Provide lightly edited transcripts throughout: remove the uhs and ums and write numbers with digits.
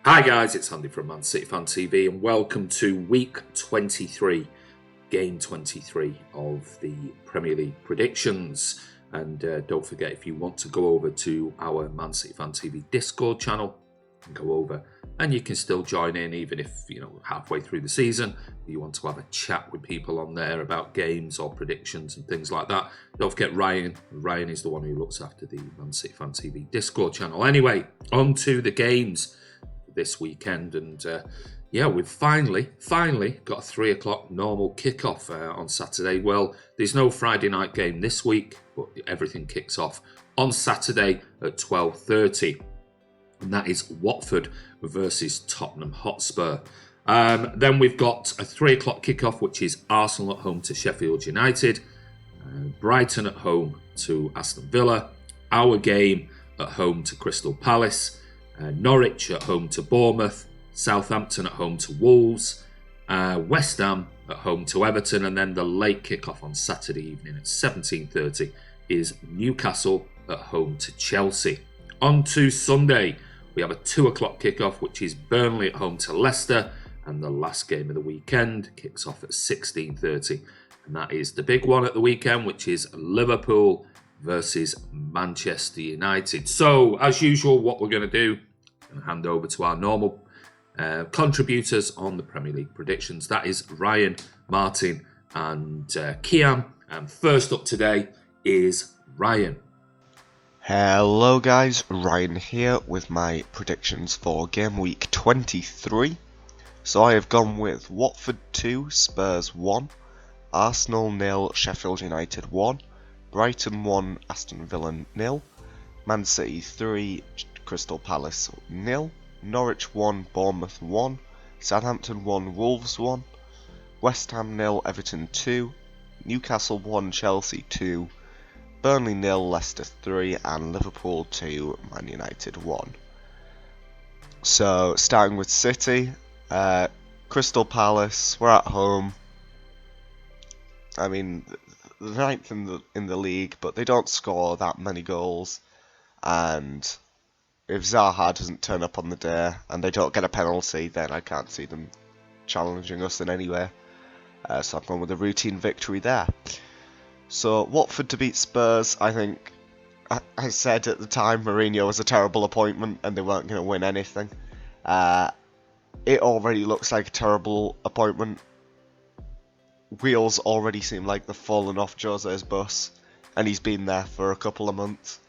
Hi guys, it's Andy from Man City Fan TV and welcome to week 23, game 23 of the Premier League predictions. And don't forget, if you want to go over to our Man City Fan TV Discord channel, go over and you can still join in even if, halfway through the season, you want to have a chat with people on there about games or predictions and things like that. Don't forget Ryan. Ryan is the one who looks after the Man City Fan TV Discord channel. Anyway, on to the games this weekend, and we've finally got a 3 o'clock normal kickoff on Saturday. Well, there's no Friday night game this week, but everything kicks off on Saturday at 12:30, and that is Watford versus Tottenham Hotspur. Then we've got a 3 o'clock kickoff, which is Arsenal at home to Sheffield United, Brighton at home to Aston Villa, our game at home to Crystal Palace, Norwich at home to Bournemouth, Southampton at home to Wolves, West Ham at home to Everton, and then the late kickoff on Saturday evening at 17:30 is Newcastle at home to Chelsea. On to Sunday, we have a 2 o'clock kickoff, which is Burnley at home to Leicester, and the last game of the weekend kicks off at 16:30, and that is the big one at the weekend, which is Liverpool versus Manchester United. So, as usual, what we're going to do, and hand over to our normal contributors on the Premier League predictions. That is Ryan, Martin and Kiam. And first up today is Ryan. Hello guys, Ryan here with my predictions for game week 23. So I have gone with Watford 2, Spurs 1, Arsenal 0, Sheffield United 1, Brighton 1, Aston Villa 0, Man City 3, Crystal Palace 0, Norwich 1, Bournemouth 1, Southampton 1, Wolves 1, West Ham 0, Everton 2, Newcastle 1, Chelsea 2, Burnley 0, Leicester 3, and Liverpool 2, Man United 1. So starting with City, Crystal Palace, we're at home. I mean, the ninth in the league, but they don't score that many goals, and if Zaha doesn't turn up on the day and they don't get a penalty, then I can't see them challenging us in any way. So I'm going with a routine victory there. So Watford to beat Spurs, I think I said at the time Mourinho was a terrible appointment and they weren't going to win anything. It already looks like a terrible appointment. Wheels already seem like they've fallen off Jose's bus, and he's been there for a couple of months.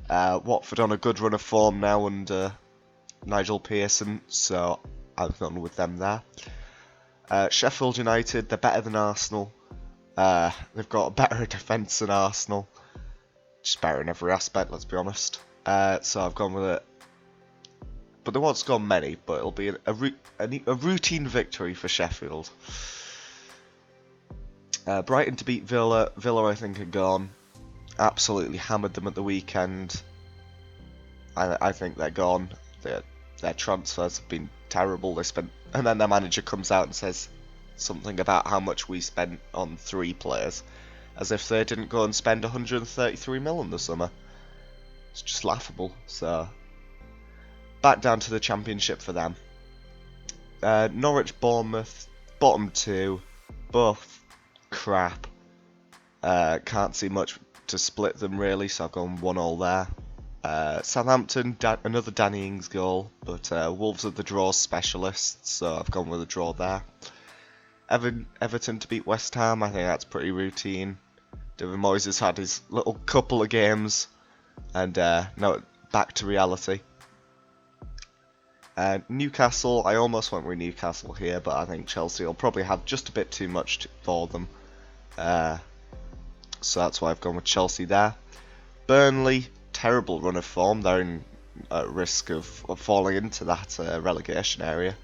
Watford on a good run of form now under Nigel Pearson, so I've gone with them there. Sheffield United, they're better than Arsenal. They've got a better defence than Arsenal. Just better in every aspect, let's be honest. So I've gone with it. But they won't score many, but it'll be a routine victory for Sheffield. Brighton to beat Villa. Villa, I think, are gone. Absolutely hammered them at the weekend. I think they're gone. Their transfers have been terrible. And then their manager comes out and says something about how much we spent on 3 players, as if they didn't go and spend 133 mil in the summer. It's just laughable. So back down to the Championship for them. Norwich, Bournemouth, bottom 2, both crap. Can't see much to split them really, so I've gone 1-1 there. Southampton, another Danny Ings goal, but Wolves are the draw specialists, so I've gone with a draw there. Everton to beat West Ham, I think that's pretty routine. David Moyes has had his little couple of games, and now back to reality. Newcastle, I almost went with Newcastle here, but I think Chelsea will probably have just a bit too much for them. So that's why I've gone with Chelsea there. Burnley, terrible run of form. They're at risk of falling into that relegation area.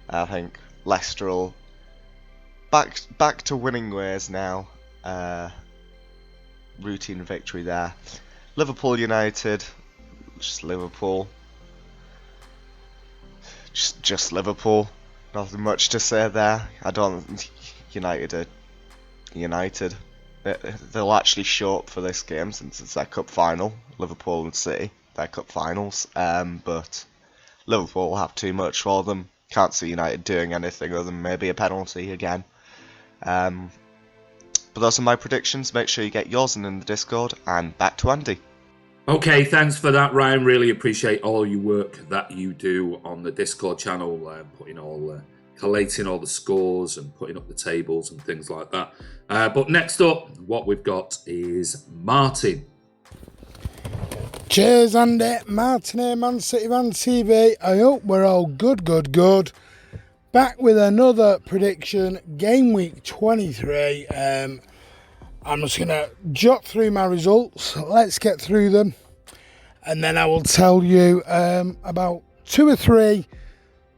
I think Leicester will back to winning ways now. Routine victory there. Liverpool United, just Liverpool. Just Liverpool. Nothing much to say there. I don't. United are United. They'll actually show up for this game since it's their cup final. Liverpool and City, their cup finals. But Liverpool will have too much for them. Can't see United doing anything other than maybe a penalty again. But those are my predictions. Make sure you get yours in the Discord, and back to Andy. Okay, thanks for that, Ryan. Really appreciate all your work that you do on the Discord channel, collating all the scores and putting up the tables and things like that. But next up, what we've got is Martin. Cheers, Andy. Martin here, Man City Fan TV. I hope we're all good. Back with another prediction, game week 23. I'm just going to jot through my results. Let's get through them. And then I will tell you about 2 or 3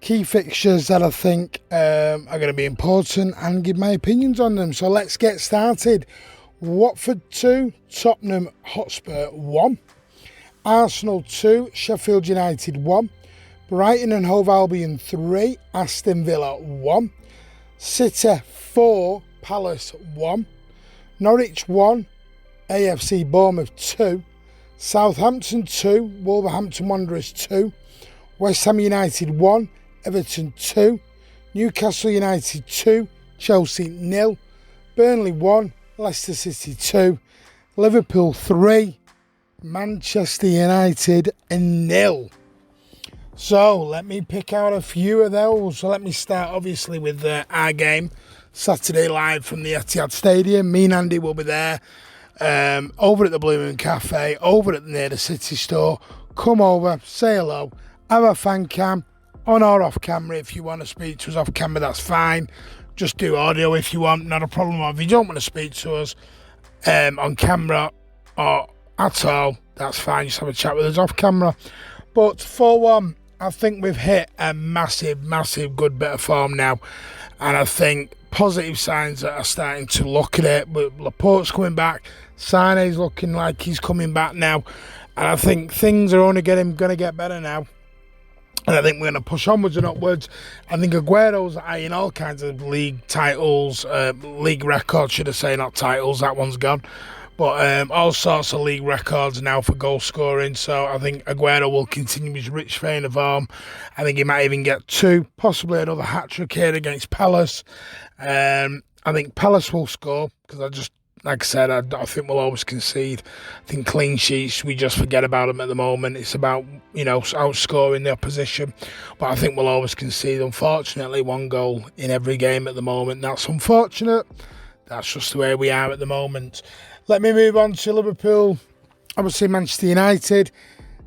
key fixtures that I think are going to be important and give my opinions on them. So let's get started. Watford 2, Tottenham Hotspur 1. Arsenal 2, Sheffield United 1. Brighton and Hove Albion 3, Aston Villa 1. City 4, Palace 1. Norwich 1, AFC Bournemouth 2, Southampton 2, Wolverhampton Wanderers 2, West Ham United 1, Everton 2, Newcastle United 2, Chelsea 0, Burnley 1, Leicester City 2, Liverpool 3, Manchester United 0. So let me pick out a few of those. So let me start obviously with our game. Saturday live from the Etihad Stadium. Me and Andy will be there. Over at the Blue Moon Cafe, over at near the City Store. Come over, say hello, have a fan cam, on or off camera. If you want to speak to us off camera, that's fine. Just do audio if you want, not a problem. Or if you don't want to speak to us on camera or at all, that's fine. Just have a chat with us off camera. But 4-1, I think we've hit a massive good bit of form now. And I think positive signs that are starting to look at it. But Laporte's coming back. Sane's looking like he's coming back now. And I think things are only going to get better now. And I think we're going to push onwards and upwards. I think Aguero's eyeing all kinds of league titles, league records, should I say, not titles. That one's gone. But all sorts of league records now for goal scoring. So I think Aguero will continue his rich vein of form. I think he might even get 2, possibly another hat-trick here against Palace. I think Palace will score because like I said, I think we'll always concede. I think clean sheets, we just forget about them at the moment. It's about, outscoring the opposition. But I think we'll always concede. Unfortunately, 1 goal in every game at the moment. That's unfortunate. That's just the way we are at the moment. Let me move on to Liverpool. Obviously, Manchester United.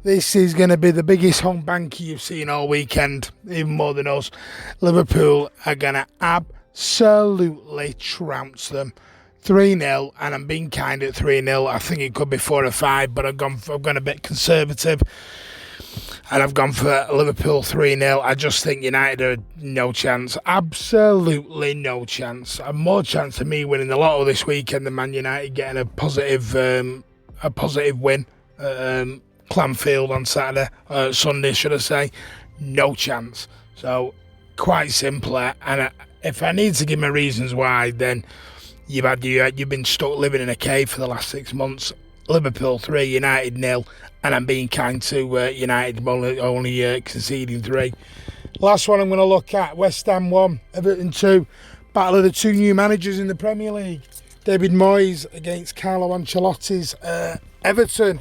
This is going to be the biggest home banker you've seen all weekend, even more than us. Liverpool are going to absolutely trounce them. 3-0, and I'm being kind at 3-0. I think it could be 4 or 5, but I've gone a bit conservative. And I've gone for Liverpool 3-0. I just think United are no chance. Absolutely no chance. And more chance of me winning the lotto this weekend than Man United getting a positive win at Clanfield on Sunday, should I say. No chance. So, quite simply. And if I need to give my reasons why, then you've been stuck living in a cave for the last 6 months. Liverpool 3, United 0, and I'm being kind to United only conceding 3. Last one I'm going to look at, West Ham 1, Everton 2. Battle of the 2 new managers in the Premier League. David Moyes against Carlo Ancelotti's Everton.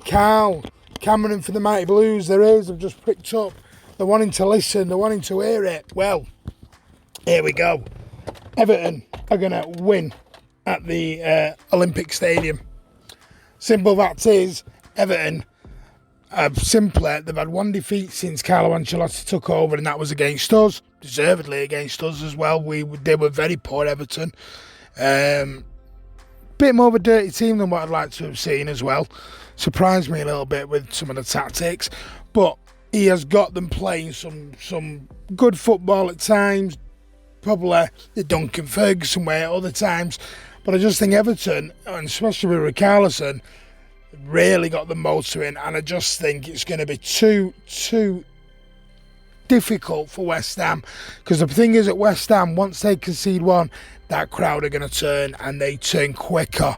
Cameron for the Mighty Blues. Their ears have just pricked up. They're wanting to listen. They're wanting to hear it. Well, here we go. Everton are going to win at the Olympic Stadium. Simple fact is, Everton they've had 1 defeat since Carlo Ancelotti took over, and that was against us, deservedly against us as well. They were very poor, Everton. Bit more of a dirty team than what I'd like to have seen as well. Surprised me a little bit with some of the tactics, but he has got them playing some good football at times, probably the Duncan Ferguson way at other times. But I just think Everton, and especially with Richarlison, really got the motor in, and I just think it's going to be too difficult for West Ham. Because the thing is, at West Ham, once they concede 1, that crowd are going to turn, and they turn quicker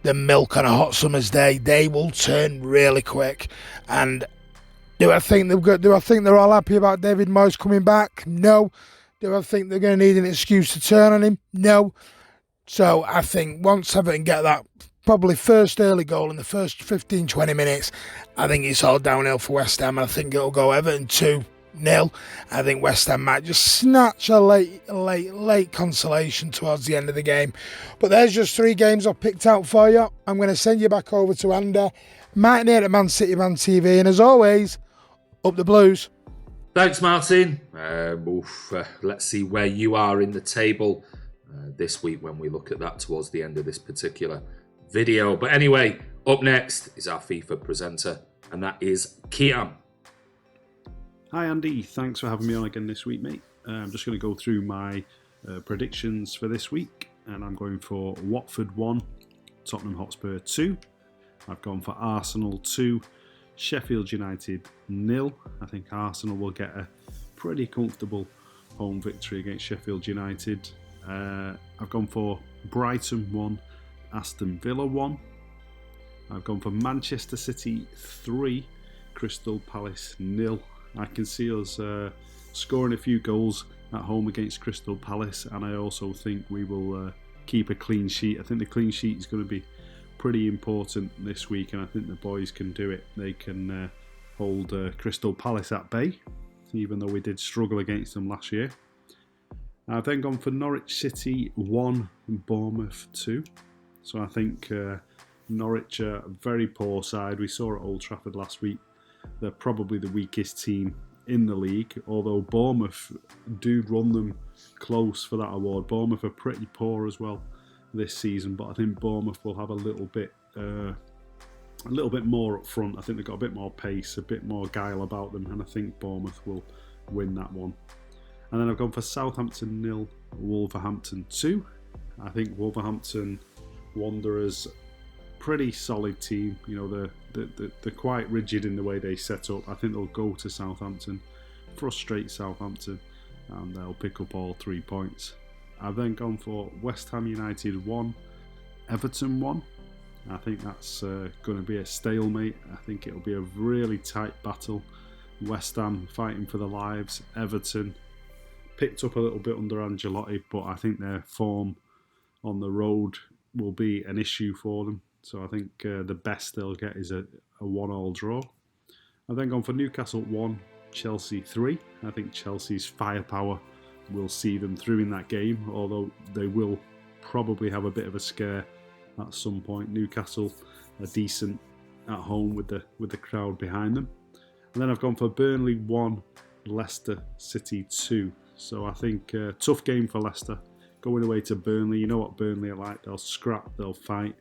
than milk on a hot summer's day. They will turn really quick, and Do I think they're all happy about David Moyes coming back? No. Do I think they're going to need an excuse to turn on him? No. So I think once Everton get that probably first early goal in the first 15-20 minutes, I think it's all downhill for West Ham. I think it'll go Everton 2-0. I think West Ham might just snatch a late consolation towards the end of the game. But there's just 3 games I've picked out for you. I'm going to send you back over to Andy, Martin here at Man City Man TV, and as always, up the Blues. Thanks, Martin. Let's see where you are in the table this week when we look at that towards the end of this particular video. But anyway, up next is our FIFA presenter, and that is Kiam. Hi Andy, thanks for having me on again this week, mate. I'm just going to go through my predictions for this week, and I'm going for Watford 1, Tottenham Hotspur 2. I've gone for Arsenal 2, Sheffield United 0. I think Arsenal will get a pretty comfortable home victory against Sheffield United. I've gone for Brighton 1, Aston Villa 1. I've gone for Manchester City 3, Crystal Palace 0. I can see us scoring a few goals at home against Crystal Palace, and I also think we will keep a clean sheet. I think the clean sheet is going to be pretty important this week, and I think the boys can do it. They can hold Crystal Palace at bay, even though we did struggle against them last year. I've then gone for Norwich City 1, Bournemouth 2. So I think Norwich are a very poor side. We saw at Old Trafford last week. They're probably the weakest team in the league, although Bournemouth do run them close for that award. Bournemouth are pretty poor as well this season, but I think Bournemouth will have a little bit more up front. I think they've got a bit more pace, a bit more guile about them, and I think Bournemouth will win that one. And then I've gone for Southampton 0, Wolverhampton 2. I think Wolverhampton Wanderers, pretty solid team. You know, they're quite rigid in the way they set up. I think they'll go to Southampton, frustrate Southampton, and they'll pick up all 3 points. I've then gone for West Ham United 1, Everton 1. I think that's going to be a stalemate. I think it'll be a really tight battle. West Ham fighting for their lives. Everton picked up a little bit under Ancelotti, but I think their form on the road will be an issue for them. So I think the best they'll get is a 1-1 draw. I've then gone for Newcastle 1, Chelsea 3. I think Chelsea's firepower will see them through in that game, although they will probably have a bit of a scare at some point. Newcastle are decent at home with the crowd behind them. And then I've gone for Burnley 1, Leicester City 2. So I think tough game for Leicester. Going away to Burnley, you know what Burnley are like. They'll scrap, they'll fight.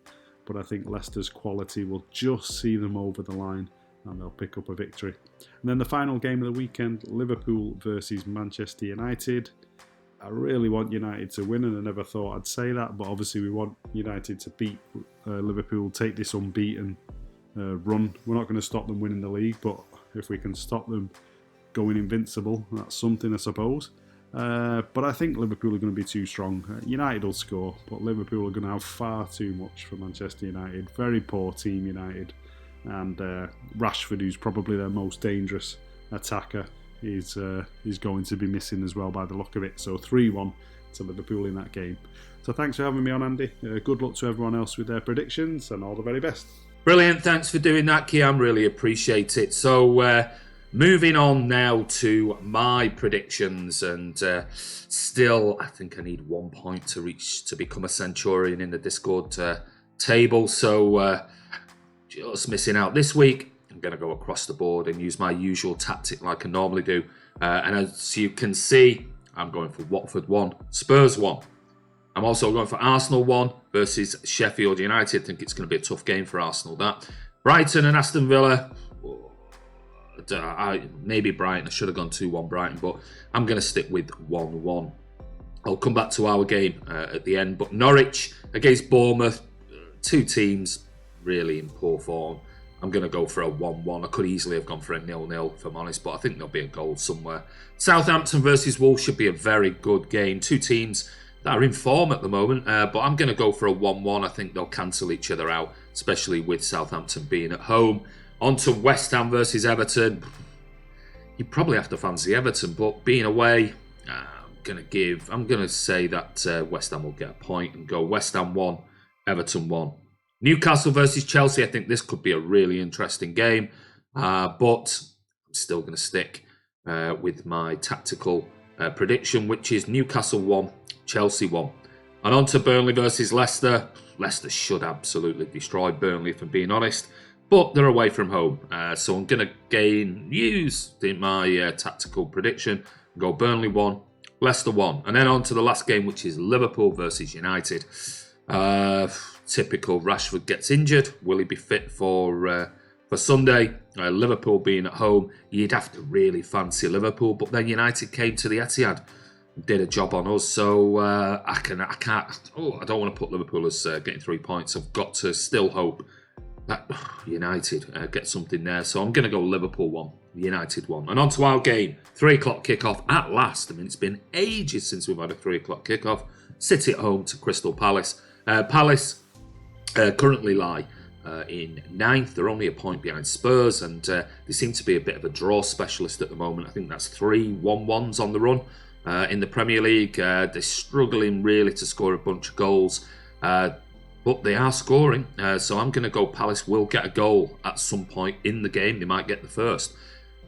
But I think Leicester's quality will just see them over the line, and they'll pick up a victory. And then the final game of the weekend, Liverpool versus Manchester United. I really want United to win, and I never thought I'd say that, but obviously we want United to beat Liverpool, take this unbeaten run. We're not going to stop them winning the league, but if we can stop them going invincible, that's something, I suppose. But I think Liverpool are going to be too strong. United will score, but Liverpool are going to have far too much for Manchester United. Very poor team, United. And Rashford, who's probably their most dangerous attacker, is going to be missing as well by the look of it. So 3-1 to Liverpool in that game. So thanks for having me on, Andy. Good luck to everyone else with their predictions, and all the very best. Brilliant. Thanks for doing that, Kiam. Really appreciate it. So moving on now to my predictions, and still I think I need 1 point to become a Centurion in the Discord table. So just missing out this week. I'm going to go across the board and use my usual tactic like I normally do. And as you can see, I'm going for Watford 1, Spurs 1. I'm also going for Arsenal 1 versus Sheffield United. I think it's going to be a tough game for Arsenal, that. Brighton and Aston Villa. Maybe Brighton. I should have gone 2-1 Brighton, but I'm going to stick with 1-1. I'll come back to our game at the end. But Norwich against Bournemouth. Two teams really in poor form. I'm going to go for a 1-1. I could easily have gone for a 0-0, if I'm honest, but I think there'll be a goal somewhere. Southampton versus Wolves should be a very good game. Two teams that are in form at the moment, but I'm going to go for a 1-1. I think they'll cancel each other out, especially with Southampton being at home. On to West Ham versus Everton. you probably have to fancy Everton, but being away, I'm going to say that West Ham will get a point and go West Ham 1, Everton 1. Newcastle versus Chelsea, I think this could be a really interesting game, but I'm still going to stick with my tactical prediction, which is Newcastle 1, Chelsea 1. And on to Burnley versus Leicester. Leicester should absolutely destroy Burnley, if I'm being honest, but they're away from home. So I'm going to use my tactical prediction, go Burnley 1, Leicester 1. And then on to the last game, which is Liverpool versus United. Typical Rashford gets injured. Will he be fit for Sunday? Liverpool being at home, you'd have to really fancy Liverpool, but then United came to the Etihad, did a job on us, so I don't want to put Liverpool as getting 3 points. I've got to still hope that United get something there, so I'm going to go Liverpool 1, United 1. And on to our game, 3 o'clock kickoff at last. I mean, it's been ages since we've had a 3 o'clock kickoff. City at home to Crystal Palace. Palace currently lie in 9th. They're only a point behind Spurs, and they seem to be a bit of a draw specialist at the moment. I think that's 3 1-1s on the run in the Premier League. They're struggling really to score a bunch of goals, but they are scoring. So I'm going to go Palace will get a goal at some point in the game. They might get the first.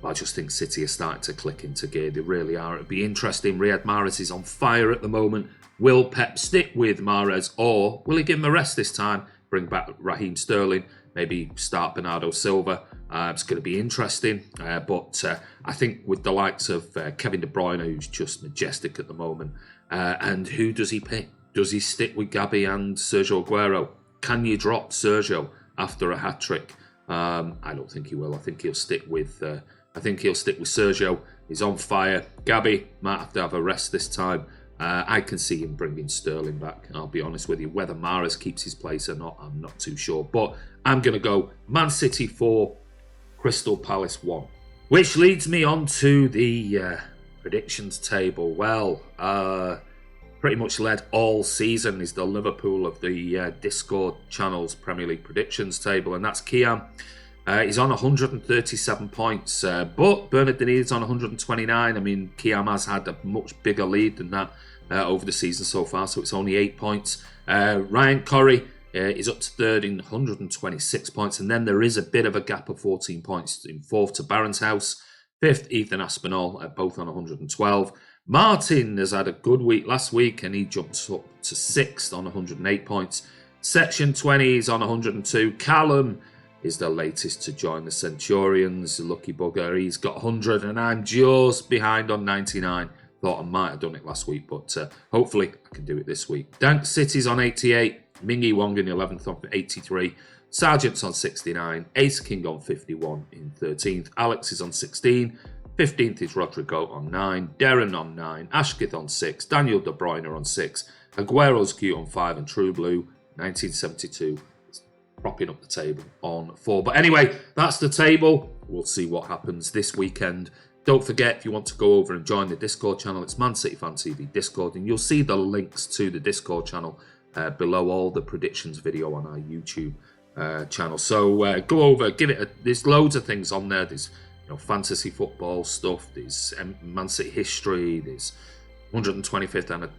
But I just think City are starting to click into gear. They really are. It'd be interesting. Riyad Mahrez is on fire at the moment. Will Pep stick with Mahrez, or will he give him a rest this time? Bring back Raheem Sterling, maybe start Bernardo Silva. It's going to be interesting. But I think with the likes of Kevin De Bruyne, who's just majestic at the moment, and who does he pick? Does he stick with Gabi and Sergio Aguero? Can you drop Sergio after a hat-trick? I don't think he will. I think he'll stick with Sergio. He's on fire. Gabi might have to have a rest this time. I can see him bringing Sterling back, I'll be honest with you. Whether Mahrez keeps his place or not, I'm not too sure. But I'm going to go Man City 4, Crystal Palace 1. Which leads me on to the predictions table. Well, pretty much led all season is the Liverpool of the Discord channel's Premier League predictions table, and that's Kiam. He's on 137 points, but Bernardini's on 129. I mean, Kiam has had a much bigger lead than that over the season so far, so it's only 8 points. Ryan Corrie is up to third in 126 points, and then there is a bit of a gap of 14 points in fourth to Baron's House. Fifth, Ethan Aspinall, both on 112. Martin has had a good week last week, and he jumps up to sixth on 108 points. Section 20 is on 102. Callum is the latest to join the Centurions. Lucky bugger, he's got 100, and I'm just behind on 99. Thought I might have done it last week, but hopefully I can do it this week. Dank City's on 88. Mingy Wong in 11th on 83. Sargent's on 69. Ace King on 51 in 13th. Alex is on 16. 15th is Rodrigo on 9. Darren on 9. Ashkith on 6. Daniel De Bruyne on 6. Aguero's cute on 5. And True Blue 1972 is propping up the table on 4. But anyway, that's the table. We'll see what happens this weekend. Don't forget, if you want to go over and join the Discord channel, it's Man City Fan TV Discord, and you'll see the links to the Discord channel below all the predictions video on our YouTube channel. So go over, there's loads of things on there. There's fantasy football stuff, there's Man City history, there's 125th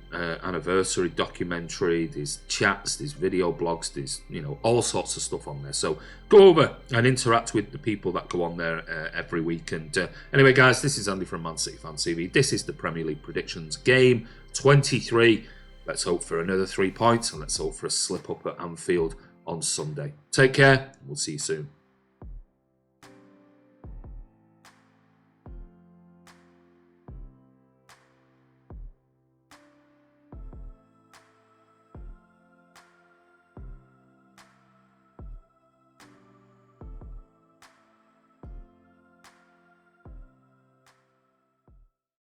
anniversary documentary, there's chats, there's video blogs, there's all sorts of stuff on there. So go over and interact with the people that go on there every week. And anyway, guys, this is Andy from Man City Fan TV. This is the Premier League predictions game 23. Let's hope for another 3 points, and let's hope for a slip up at Anfield on Sunday. Take care. We'll see you soon.